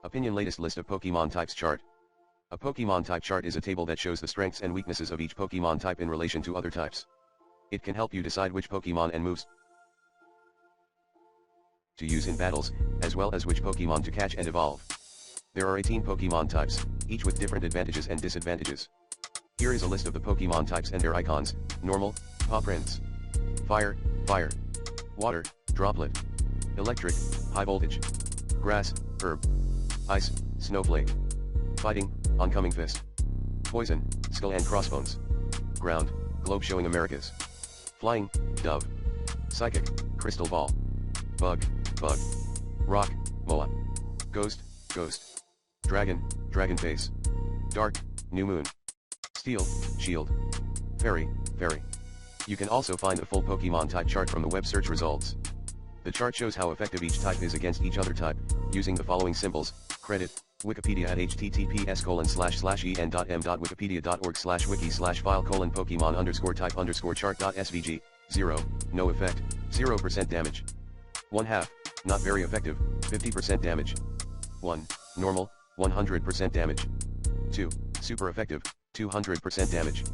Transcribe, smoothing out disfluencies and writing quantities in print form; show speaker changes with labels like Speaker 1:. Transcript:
Speaker 1: Opinion latest list of Pokemon types chart. A Pokemon type chart is a table that shows the strengths and weaknesses of each Pokemon type in relation to other types. It can help you decide which Pokemon and moves to use in battles, as well as which Pokemon to catch and evolve. There are 18 Pokemon types, each with different advantages and disadvantages. Here is a list of the Pokemon types and their icons: normal, paw prints; fire, fire; water, droplet; electric, high voltage; grass, herb; ice, snowflake; fighting, oncoming fist; poison, skull and crossbones; ground, globe showing Americas; flying, dove; psychic, crystal ball; bug, bug; rock, moa; ghost, ghost; dragon, dragon face; dark, new moon; steel, shield; fairy, fairy. You can also find the full Pokemon type chart from the web search results. The chart shows how effective each type is against each other type, using the following symbols. Credit, Wikipedia at https://en.m.wikipedia.org/wiki/file:/Pokemon_type_chart.svg. 0, no effect, 0% damage. 1/2, not very effective, 50% damage. 1, normal, 100% damage. 2, super effective, 200% damage.